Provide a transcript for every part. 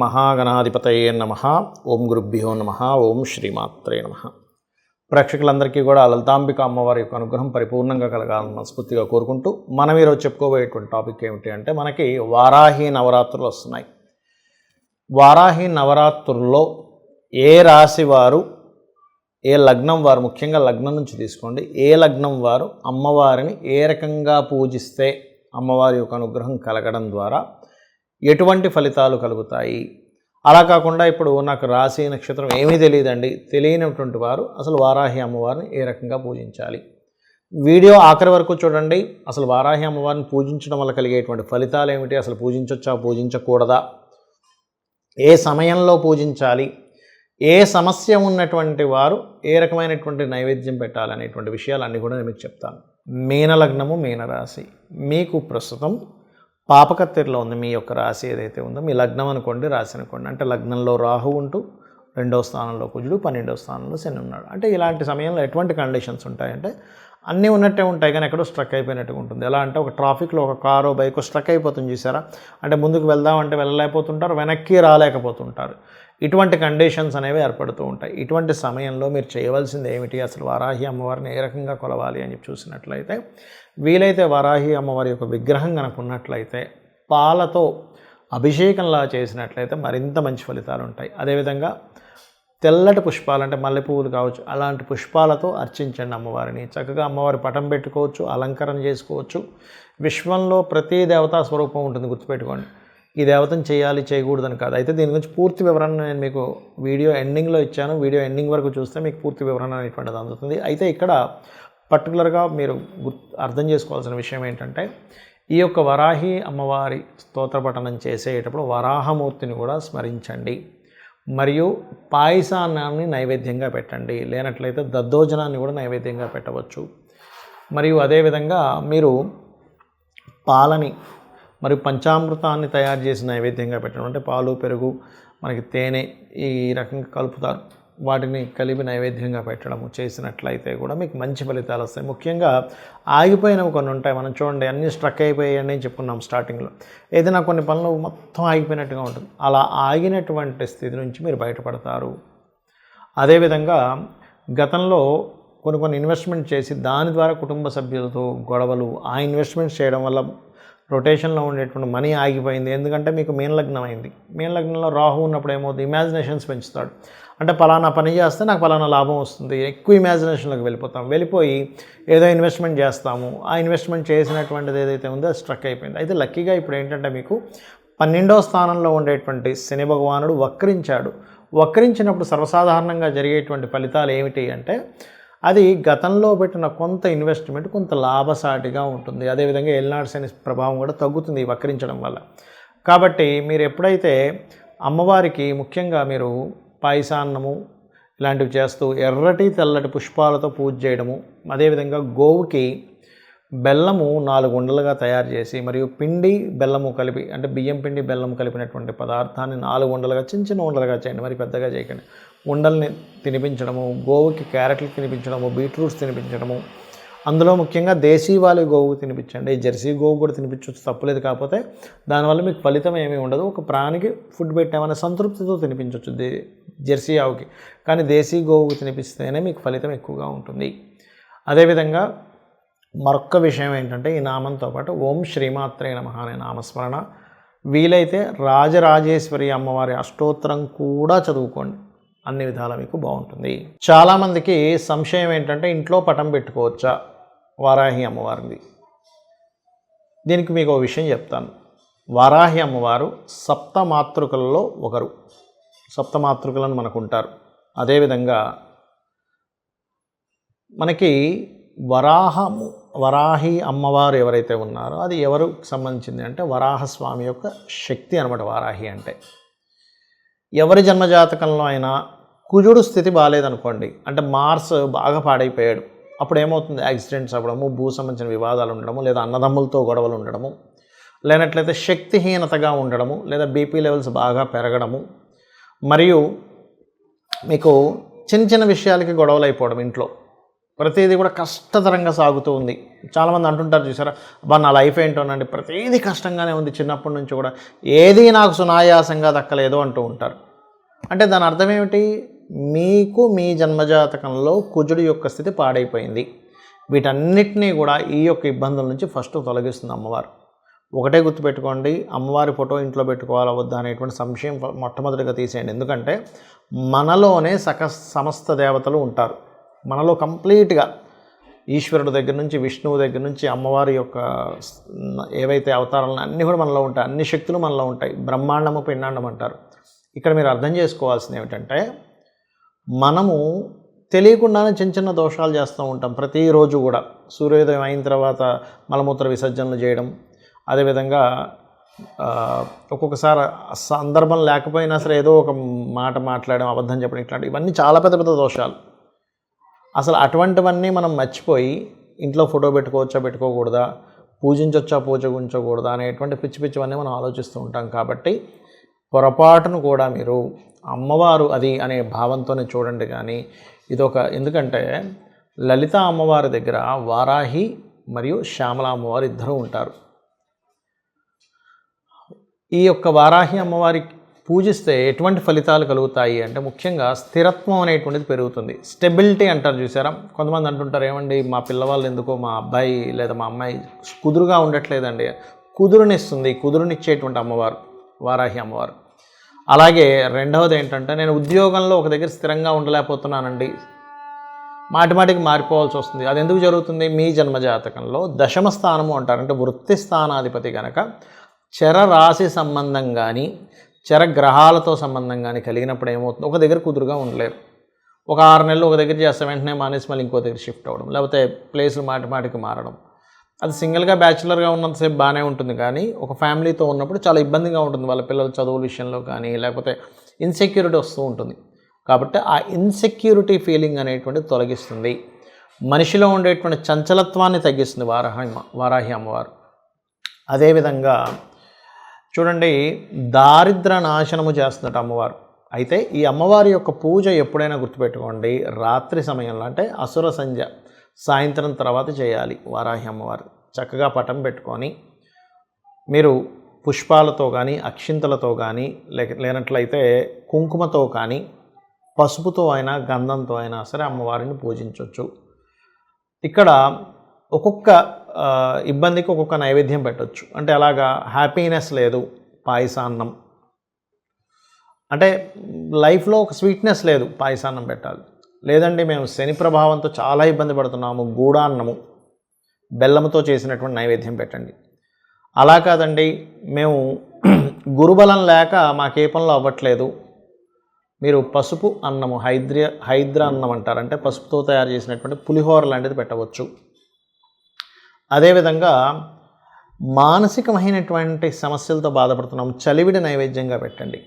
మహాగణాధిపతయే నమః. ఓం గురుభ్యో నమః. ఓం శ్రీమాత్రే నమః. ప్రేక్షకులందరికీ కూడా లలితాంబిక అమ్మవారి యొక్క అనుగ్రహం పరిపూర్ణంగా కలగాలని మనస్ఫూర్తిగా కోరుకుంటూ మనం ఈరోజు చెప్పుకోబోయేటువంటి టాపిక్ ఏమిటి అంటే మనకి వారాహి నవరాత్రులు వస్తున్నాయి. వారాహి నవరాత్రుల్లో ఏ రాశి వారు, ఏ లగ్నం వారు, ముఖ్యంగా లగ్నం నుంచి తీసుకోండి, ఏ లగ్నం వారు అమ్మవారిని ఏ రకంగా పూజిస్తే అమ్మవారి యొక్క అనుగ్రహం కలగడం ద్వారా ఎటువంటి ఫలితాలు కలుగుతాయి. అలా కాకుండా ఇప్పుడు నాకు రాశి నక్షత్రం ఏమీ తెలియదండి, తెలియనటువంటి వారు అసలు వారాహి అమ్మవారిని ఏ రకంగా పూజించాలి. వీడియో ఆఖరి వరకు చూడండి. అసలు వారాహి అమ్మవారిని పూజించడం వల్ల కలిగేటువంటి ఫలితాలు ఏమిటి, అసలు పూజించవచ్చా పూజించకూడదా, ఏ సమయంలో పూజించాలి, ఏ సమస్య ఉన్నటువంటి వారు ఏ రకమైనటువంటి నైవేద్యం పెట్టాలనేటువంటి విషయాలన్నీ కూడా నేను మీకు చెప్తాను. మీనలగ్నము, మీనరాశి. మీకు ప్రస్తుతం పాపకత్తెరలో ఉంది మీ యొక్క రాశి ఏదైతే ఉందో, మీ లగ్నం అనుకోండి, రాశి అనుకోండి. అంటే లగ్నంలో రాహు ఉంటూ 2వ స్థానంలో కుజుడు, 12వ స్థానంలో శని ఉన్నాడు. అంటే ఇలాంటి సమయంలో ఎటువంటి కండిషన్స్ ఉంటాయంటే అన్నీ ఉన్నట్టే ఉంటాయి కానీ ఎక్కడో స్ట్రక్ అయిపోయినట్టుగా ఉంటుంది. ఎలా అంటే ఒక ట్రాఫిక్లో ఒక కారో బైకో స్ట్రక్ అయిపోతుంది చూసారా, అంటే ముందుకు వెళ్దామంటే వెళ్ళలేకపోతుంటారు, వెనక్కి రాలేకపోతుంటారు. ఇటువంటి కండిషన్స్ అనేవి ఏర్పడుతూ ఉంటాయి. ఇటువంటి సమయంలో మీరు చేయవలసింది ఏమిటి, అసలు వారాహి అమ్మవారిని ఏ రకంగా కొలవాలి అని చెప్పి చూసినట్లయితే, వీలైతే వారాహి అమ్మవారి యొక్క విగ్రహం కనుక ఉన్నట్లయితే పాలతో అభిషేకంలా చేసినట్లయితే మరింత మంచి ఫలితాలు ఉంటాయి. అదేవిధంగా తెల్లటి పుష్పాలు అంటే మల్లెపువ్వులు కావచ్చు, అలాంటి పుష్పాలతో అర్చించండి అమ్మవారిని. చక్కగా అమ్మవారి పటం పెట్టుకోవచ్చు, అలంకరణ చేసుకోవచ్చు. విశ్వంలో ప్రతి దేవతా స్వరూపం ఉంటుంది, గుర్తుపెట్టుకోండి. ఈ దేవతను చేయాలి చేయకూడదని కాదు. అయితే దీని గురించి పూర్తి వివరణ నేను మీకు వీడియో ఎండింగ్లో ఇచ్చాను. వీడియో ఎండింగ్ వరకు చూస్తే మీకు పూర్తి వివరణ అనేటువంటిది అందుతుంది. అయితే ఇక్కడ పర్టికులర్గా మీరు అర్థం చేసుకోవాల్సిన విషయం ఏంటంటే, ఈ యొక్క వరాహి అమ్మవారి స్తోత్రపఠనం చేసేటప్పుడు వరాహమూర్తిని కూడా స్మరించండి. మరియు పాయసాన్నాన్ని నైవేద్యంగా పెట్టండి, లేనట్లయితే దద్దోజనాన్ని కూడా నైవేద్యంగా పెట్టవచ్చు. మరియు అదేవిధంగా మీరు పాలని మరియు పంచామృతాన్ని తయారు చేసి నైవేద్యంగా పెట్టడం, అంటే పాలు, పెరుగు, మనకి తేనె ఈ రకంగా కలుపుతారు, వాటిని కలిపి నైవేద్యంగా పెట్టడము చేసినట్లయితే కూడా మీకు మంచి ఫలితాలు వస్తాయి. ముఖ్యంగా ఆగిపోయినవి కొన్ని ఉంటాయి. మనం చూడండి, అన్నీ స్ట్రక్ అయిపోయాయని చెప్పుకున్నాం స్టార్టింగ్లో. ఏదైనా కొన్ని పనులు మొత్తం ఆగిపోయినట్టుగా ఉంటుంది. అలా ఆగినటువంటి స్థితి నుంచి మీరు బయటపడతారు. అదేవిధంగా గతంలో కొన్ని ఇన్వెస్ట్మెంట్ చేసి దాని ద్వారా కుటుంబ సభ్యులతో గొడవలు, ఆ ఇన్వెస్ట్మెంట్స్ చేయడం వల్ల రొటేషన్లో ఉండేటువంటి మనీ ఆగిపోయింది. ఎందుకంటే మీకు మీనలగ్నం అయింది. మీనలగ్నంలో రాహు ఉన్నప్పుడు ఏమవుతుంది, ఇమాజినేషన్స్ పెంచుతాడు. అంటే పలానా పని చేస్తే నాకు పలానా లాభం వస్తుంది, ఎక్కువ ఇమాజినేషన్లోకి వెళ్ళిపోయి ఏదో ఇన్వెస్ట్మెంట్ చేస్తాము. ఆ ఇన్వెస్ట్మెంట్ చేసినటువంటిది ఏదైతే ఉందో అది స్ట్రక్ అయిపోయింది. అయితే లక్కీగా ఇప్పుడు ఏంటంటే మీకు 12వ స్థానంలో ఉండేటువంటి శని భగవానుడు వక్రించాడు. వక్రించినప్పుడు సర్వసాధారణంగా జరిగేటువంటి ఫలితాలు ఏమిటి అంటే, అది గతంలో పెట్టిన కొంత ఇన్వెస్ట్మెంట్ కొంత లాభసాటిగా ఉంటుంది. అదేవిధంగా ఏలినాటి శని ప్రభావం కూడా తగ్గుతుంది ఈ వక్రించడం వల్ల. కాబట్టి మీరు ఎప్పుడైతే అమ్మవారికి ముఖ్యంగా మీరు పాయసాన్నము ఇలాంటివి చేస్తూ ఎర్రటి తెల్లటి పుష్పాలతో పూజ చేయడము, అదేవిధంగా గోవుకి బెల్లము 4 ఉండలుగా తయారు చేసి మరియు పిండి బెల్లము కలిపి, అంటే బియ్యం పిండి బెల్లము కలిపినటువంటి పదార్థాన్ని 4 ఉండలుగా చిన్న ఉండలుగా చేయండి, మరి పెద్దగా చేయకండి. ఉండల్ని తినిపించడము, గోవుకి క్యారెట్లు తినిపించడము, బీట్రూట్స్ తినిపించడము, అందులో ముఖ్యంగా దేశీవాలి గోవు తినిపించండి. జెర్సీ గోవు కూడా తినిపించవచ్చు, తప్పులేదు. కాకపోతే దానివల్ల మీకు ఫలితం ఏమీ ఉండదు. ఒక ప్రాణికి ఫుడ్ పెట్టామనే సంతృప్తితో తినిపించవచ్చు జెర్సీ ఆవుకి, కానీ దేశీ గోవుకి తినిపిస్తేనే మీకు ఫలితం ఎక్కువగా ఉంటుంది. అదేవిధంగా మరొక్క విషయం ఏంటంటే, ఈ నామంతో పాటు ఓం శ్రీమాత్రే నమః అనే నామస్మరణ, వీలైతే రాజరాజేశ్వరి అమ్మవారి అష్టోత్తరం కూడా చదువుకోండి. అన్ని విధాలా మీకు బాగుంటుంది. చాలామందికి సంశయం ఏంటంటే, ఇంట్లో పటం పెట్టుకోవచ్చా వారాహి అమ్మవారిది? దీనికి మీకు ఒక విషయం చెప్తాను. వారాహి అమ్మవారు సప్తమాతృకలలో ఒకరు. సప్తమాతృకలను మనకు ఉంటారు. అదేవిధంగా మనకి వరాహి అమ్మవారు ఎవరైతే ఉన్నారో అది ఎవరికి సంబంధించింది అంటే వరాహస్వామి యొక్క శక్తి అనమాట. వారాహి అంటే ఎవరి జన్మజాతకంలో అయినా కుజుడు స్థితి బాగాలేదనుకోండి, అంటే మార్స్ బాగా పాడైపోయాడు, అప్పుడు ఏమవుతుంది, యాక్సిడెంట్స్ అవ్వడము, భూ సంబంధించిన వివాదాలు ఉండడము, లేదా అన్నదమ్ములతో గొడవలు ఉండడము, లేనట్లయితే శక్తిహీనతగా ఉండడము, లేదా బీపీ లెవెల్స్ బాగా పెరగడము, మరియు మీకు చిన్న చిన్న విషయాలకి గొడవలు అయిపోవడం ఇంట్లో. ప్రతిదీ కూడా కష్టతరంగా సాగుతూ ఉంది. చాలామంది అంటుంటారు చూసారా, అబ్బా నా లైఫ్ ఏంటోనండి ప్రతిదీ కష్టంగానే ఉంది, చిన్నప్పటి నుంచి కూడా ఏది నాకు సునాయాసంగా దక్కలేదు అంటూ ఉంటారు. అంటే దాని అర్థం ఏమిటి? మీకు మీ జన్మజాతకంలో కుజుడి యొక్క స్థితి పాడైపోయింది. వీటన్నిటినీ కూడా ఈ యొక్క ఇబ్బందుల నుంచి ఫస్ట్ తొలగిస్తుంది అమ్మవారు. ఒకటే గుర్తుపెట్టుకోండి, అమ్మవారి ఫోటో ఇంట్లో పెట్టుకోవాలా వద్దా అనేటువంటి సంశయం మొట్టమొదటిగా తీసేయండి. ఎందుకంటే మనలోనే సమస్త దేవతలు ఉంటారు. మనలో కంప్లీట్గా ఈశ్వరుడు దగ్గర నుంచి, విష్ణువు దగ్గర నుంచి, అమ్మవారి యొక్క ఏవైతే అవతారాలను అన్నీ కూడా మనలో ఉంటాయి. అన్ని శక్తులు మనలో ఉంటాయి. బ్రహ్మాండము పిండాండం అంటారు. ఇక్కడ మీరు అర్థం చేసుకోవాల్సింది ఏమిటంటే, మనము తెలియకుండానే చిన్న చిన్న దోషాలు చేస్తూ ఉంటాం ప్రతిరోజు కూడా. సూర్యోదయం అయిన తర్వాత మలమూత్ర విసర్జనలు చేయడం, అదేవిధంగా ఒక్కొక్కసారి సందర్భం లేకపోయినా సరే ఏదో ఒక మాట మాట్లాడడం, అబద్ధం చెప్పడం, ఇట్లాంటి ఇవన్నీ చాలా పెద్ద పెద్ద దోషాలు. అసలు అటువంటివన్నీ మనం మర్చిపోయి ఇంట్లో ఫోటో పెట్టుకోవచ్చా పెట్టుకోకూడదా, పూజించవచ్చా పూజించకూడదా అనేటువంటి పిచ్చి పిచ్చివన్నీ మనం ఆలోచిస్తూ ఉంటాం. కాబట్టి పొరపాటును కూడా మీరు అమ్మవారు అది అనే భావంతోనే చూడండి. కానీ ఇదొక, ఎందుకంటే లలిత అమ్మవారి దగ్గర వారాహి మరియు శ్యామల అమ్మవారు ఇద్దరూ ఉంటారు. ఈ యొక్క వారాహి అమ్మవారి పూజిస్తే ఎటువంటి ఫలితాలు కలుగుతాయి అంటే, ముఖ్యంగా స్థిరత్వం అనేటువంటిది పెరుగుతుంది. స్టెబిలిటీ అంటారు చూసారా. కొంతమంది అంటుంటారు, ఏమండి మా పిల్లవాళ్ళు ఎందుకో, మా అబ్బాయి లేదా మా అమ్మాయి కుదురుగా ఉండట్లేదండి. కుదురునిస్తుంది, కుదురునిచ్చేటువంటి అమ్మవారు వారాహి అమ్మవారు. అలాగే రెండవది ఏంటంటే, నేను ఉద్యోగంలో ఒక దగ్గర స్థిరంగా ఉండలేకపోతున్నానండి, మాటిమాటికి మారిపోవాల్సి వస్తుంది. అది ఎందుకు జరుగుతుంది? మీ జన్మజాతకంలో దశమ స్థానము అంటారు. అంటే వృత్తి స్థానాధిపతి కనుక చర రాశి సంబంధం కానీ చరగ్రహాలతో సంబంధం కానీ కలిగినప్పుడు ఏమవుతుంది, ఒక దగ్గర కుదురుగా ఉండలేరు. ఒక 6 నెలలు ఒక దగ్గర చేస్తే వెంటనే మానేసి మళ్ళీ ఇంకో దగ్గర షిఫ్ట్ అవ్వడం, లేకపోతే ప్లేసులు మాటిమాటికి మారడం. అది సింగిల్గా బ్యాచులర్గా ఉన్నంతసేపు బాగానే ఉంటుంది, కానీ ఒక ఫ్యామిలీతో ఉన్నప్పుడు చాలా ఇబ్బందిగా ఉంటుంది. వాళ్ళ పిల్లల చదువుల విషయంలో కానీ, లేకపోతే ఇన్సెక్యూరిటీ వస్తూ ఉంటుంది. కాబట్టి ఆ ఇన్సెక్యూరిటీ ఫీలింగ్ అనేటువంటిది తొలగిస్తుంది. మనిషిలో ఉండేటువంటి చంచలత్వాన్ని తగ్గిస్తుంది వారాహి అమ్మవారు. అదేవిధంగా చూడండి, దారిద్ర నాశనము చేస్తున్నట్టు అమ్మవారు. అయితే ఈ అమ్మవారి యొక్క పూజ ఎప్పుడైనా గుర్తుపెట్టుకోండి, రాత్రి సమయంలో, అంటే అసుర సంధ్య సాయంత్రం తర్వాత చేయాలి. వారాహి అమ్మవారు చక్కగా పటం పెట్టుకొని మీరు పుష్పాలతో కానీ, అక్షింతలతో కానీ, లేనట్లయితే కుంకుమతో కానీ, పసుపుతో అయినా, గంధంతో అయినా సరే అమ్మవారిని పూజించవచ్చు. ఇక్కడ ఒక్కొక్క ఇబ్బందికి ఒక్కొక్క నైవేద్యం పెట్టవచ్చు. అంటే అలాగా హ్యాపీనెస్ లేదు, పాయసాన్నం. అంటే లైఫ్లో ఒక స్వీట్నెస్ లేదు, పాయసాన్నం పెట్టాలి. లేదండి మేము శని ప్రభావంతో చాలా ఇబ్బంది పడుతున్నాము, గూడాన్నము బెల్లంతో చేసినటువంటి నైవేద్యం పెట్టండి. అలా కాదండి, మేము గురుబలం లేక మాకే పనులు అవ్వట్లేదు, మీరు పసుపు అన్నము, హైద్ర అన్నం అంటారు, అంటే పసుపుతో తయారు చేసినటువంటి పులిహోర లాంటిది పెట్టవచ్చు. అదేవిధంగా మానసికమైనటువంటి సమస్యలతో బాధపడుతున్నాం, చలివిడి నైవేద్యంగా పెట్టండి.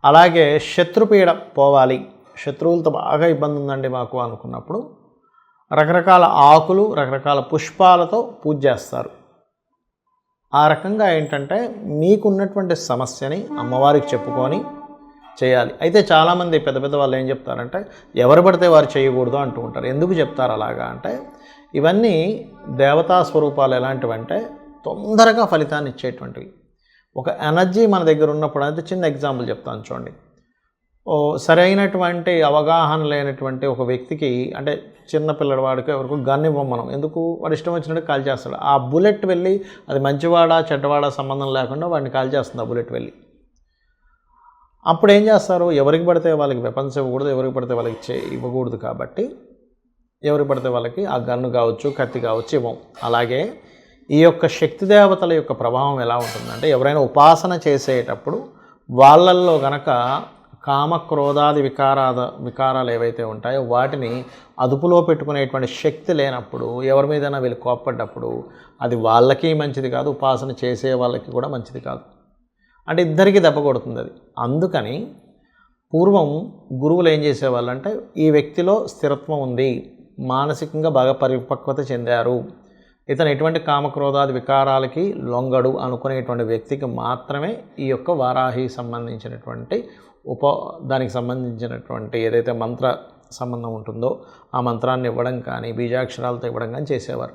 అలాగే శత్రుపీడ పోవాలి, శత్రువులతో బాగా ఇబ్బంది ఉందండి మాకు అనుకున్నప్పుడు రకరకాల ఆకులు, రకరకాల పుష్పాలతో పూజ చేస్తారు. ఆ రకంగా ఏంటంటే మీకున్నటువంటి సమస్యని అమ్మవారికి చెప్పుకొని చేయాలి. అయితే చాలామంది పెద్ద పెద్ద వాళ్ళు ఏం చెప్తారంటే, ఎవరు పడితే వారు చేయకూడదు అంటూ ఉంటారు. ఎందుకు చెప్తారు అలాగా అంటే, ఇవన్నీ దేవతా స్వరూపాలు ఎలాంటివంటే తొందరగా ఫలితాన్ని ఇచ్చేటువంటివి. ఒక ఎనర్జీ మన దగ్గర ఉన్నప్పుడు, అయితే చిన్న ఎగ్జాంపుల్ చెప్తాను చూడండి. సరైనటువంటి అవగాహన లేనటువంటి ఒక వ్యక్తికి, అంటే చిన్న పిల్లవాడికి ఎవరికి గన్ ఇవ్వం మనం, ఎందుకు, వాడు ఇష్టం వచ్చినట్టు కాల్ చేస్తాడు. ఆ బుల్లెట్ వెళ్ళి అది మంచివాడా చెడ్డవాడా సంబంధం లేకుండా వాడిని కాల్ చేస్తుంది ఆ బుల్లెట్ వెళ్ళి. అప్పుడు ఏం చేస్తారు, ఎవరికి పడితే వాళ్ళకి వెపన్స్ ఇవ్వకూడదు, ఎవరికి పడితే వాళ్ళకి ఇవ్వకూడదు. కాబట్టి ఎవరికి పడితే వాళ్ళకి ఆ గన్ను కావచ్చు, కత్తి కావచ్చు ఇవ్వం. అలాగే ఈ యొక్క శక్తి దేవతల యొక్క ప్రభావం ఎలా ఉంటుందంటే, ఎవరైనా ఉపాసన చేసేటప్పుడు వాళ్ళల్లో గనక కామక్రోధాది వికారాలు ఏవైతే ఉంటాయో వాటిని అదుపులో పెట్టుకునేటువంటి శక్తి లేనప్పుడు, ఎవరి మీదైనా వీళ్ళు కోప్పడ్డప్పుడు అది వాళ్ళకి మంచిది కాదు, ఉపాసన చేసే వాళ్ళకి కూడా మంచిది కాదు. అంటే ఇద్దరికీ దెబ్బ కొడుతుంది అది. అందుకని పూర్వం గురువులు ఏం చేసేవాళ్ళు అంటే, ఈ వ్యక్తిలో స్థిరత్వం ఉంది, మానసికంగా బాగా పరిపక్వత చెందారు, ఇతను ఎటువంటి కామక్రోధాది వికారాలకి లొంగడు అనుకునేటువంటి వ్యక్తికి మాత్రమే ఈ యొక్క వారాహి సంబంధించినటువంటి దానికి సంబంధించినటువంటి ఏదైతే మంత్ర సంబంధం ఉంటుందో ఆ మంత్రాన్ని ఇవ్వడం కానీ బీజాక్షరాలతో ఇవ్వడం కానీ చేసేవారు.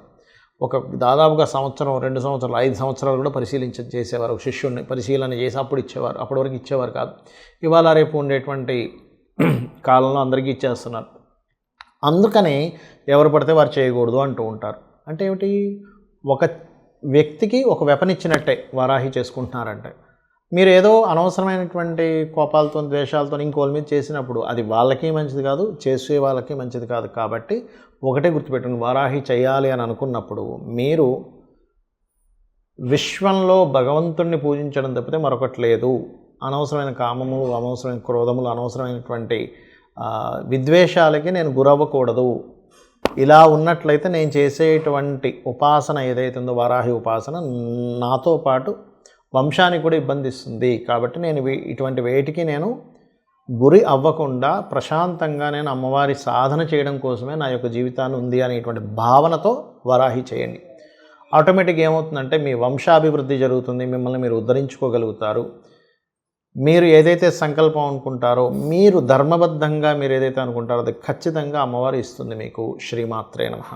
దాదాపుగా సంవత్సరం, 2 సంవత్సరాలు, 5 సంవత్సరాలు కూడా చేసేవారు. ఒక శిష్యుడిని పరిశీలన చేసి అప్పుడు ఇచ్చేవారు. అప్పటి వరకు ఇచ్చేవారు కాదు. ఇవాళ రేపు ఉండేటువంటి కాలంలో అందరికీ ఇచ్చేస్తున్నారు. అందుకని ఎవరు పడితే వారు చేయకూడదు అంటూ ఉంటారు. అంటే ఏమిటి, ఒక వ్యక్తికి ఒక వెపన్ ఇచ్చినట్టే వారాహి చేసుకుంటున్నారంటే. మీరు ఏదో అనవసరమైనటువంటి కోపాలతో, ద్వేషాలతో ఇంకోళ్ళ మీద చేసినప్పుడు అది వాళ్ళకి మంచిది కాదు, చేసే వాళ్ళకి మంచిది కాదు. కాబట్టి ఒకటే గుర్తుపెట్టండి, వారాహి చేయాలి అని అనుకున్నప్పుడు మీరు విశ్వంలో భగవంతుణ్ణి పూజించడం తప్పితే మరొకటి లేదు. అనవసరమైన కామము, అనవసరమైన క్రోధములు, అనవసరమైనటువంటి విద్వేషాలకి నేను గురవ్వకూడదు. ఇలా ఉన్నట్లయితే నేను చేసేటువంటి ఉపాసన ఏదైతే ఉందో వారాహి ఉపాసన నాతో పాటు వంశానికి కూడా ఇబ్బంది ఇస్తుంది. కాబట్టి నేను ఇటువంటి వేటికి నేను గురి అవ్వకుండా ప్రశాంతంగా నేను అమ్మవారి సాధన చేయడం కోసమే నా యొక్క జీవితాన్ని ఉంది అనేటువంటి భావనతో వరాహి చేయండి. ఆటోమేటిక్గా ఏమవుతుందంటే మీ వంశాభివృద్ధి జరుగుతుంది, మిమ్మల్ని మీరు ఉద్ధరించుకోగలుగుతారు. మీరు ఏదైతే సంకల్పం అనుకుంటారో, మీరు ధర్మబద్ధంగా మీరు ఏదైతే అనుకుంటారో అది ఖచ్చితంగా అమ్మవారు ఇస్తుంది మీకు. శ్రీమాత్రే నమః.